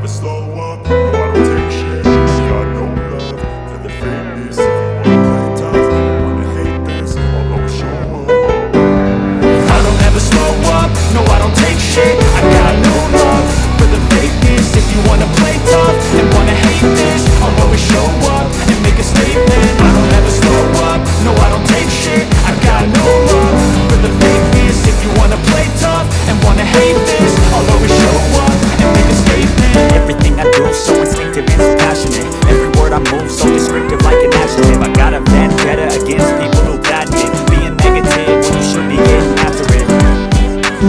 slow up, no I don't take shit. Got no love for the fakeness. If you wanna play tough and wanna hate this, I'll always show up. I don't ever slow up, no I don't take shit. I got no love for the fakeness. If you wanna play tough and wanna hate this, I'll always show up and make a statement. I don't ever slow up, no I don't take shit. I got no love for the fakeness. If you wanna play tough and wanna hate this, I'll always show up and make a statement. Everything I do so instinctive and so passionate. Every word I move so descriptive like an adjective. I got a vendetta against people who patent being negative when you should be getting after it.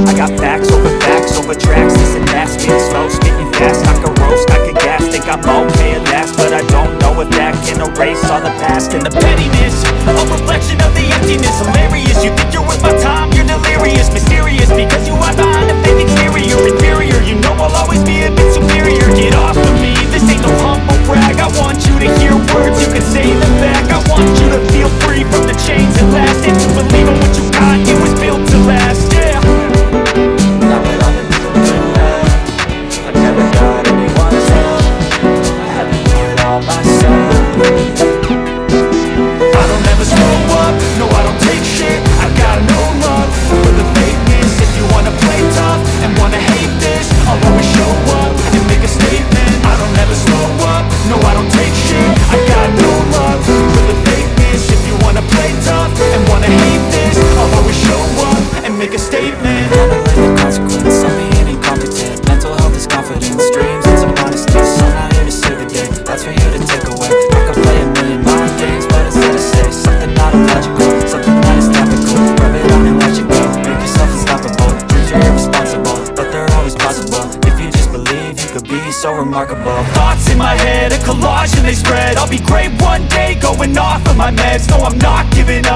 I got facts over tracks. This and that, spitting slow, spitting fast. I can roast, I can gas, think I'm okay at last, but I don't know if that can erase all the past and the pettiness. A reflection of the emptiness. Hilarious, you think you're worth my time, you're delirious. Mysterious, because you hide behind a fake exterior. Inferior, you know I'll always be a bit superior. Get off of me, this ain't no humble brag. I want you to hear words, you can say them back. I want you to feel free from the chains at last, and to believe in what you got, it was built to last, yeah. Now that I'm in the now, I never got anyone's help. I had to do it all myself. I don't ever slow up, no I don't take shit. I got no love for the fakeness. If you wanna play tough and wanna hate this, I'll always show up and make a statement. I don't ever slow up, no I don't take shit. I got no love for the fakeness. If you wanna play tough and wanna hate this, I'll always show up and make a statement. Handling the consequence of being incompetent. Mental health is confidence, dreams and some honesty. So I'm not here to save the day, that's for you to take away. I could play a million mind games, but instead I say something not illogical, something that is topical. Rub it on and let you go, make yourself unstoppable. Dreams are irresponsible, but they're always possible. If you just believe, you could be so remarkable. Thoughts in my head, a collage and they spread. I'll be great one day, going off of my meds. No, I'm not giving up.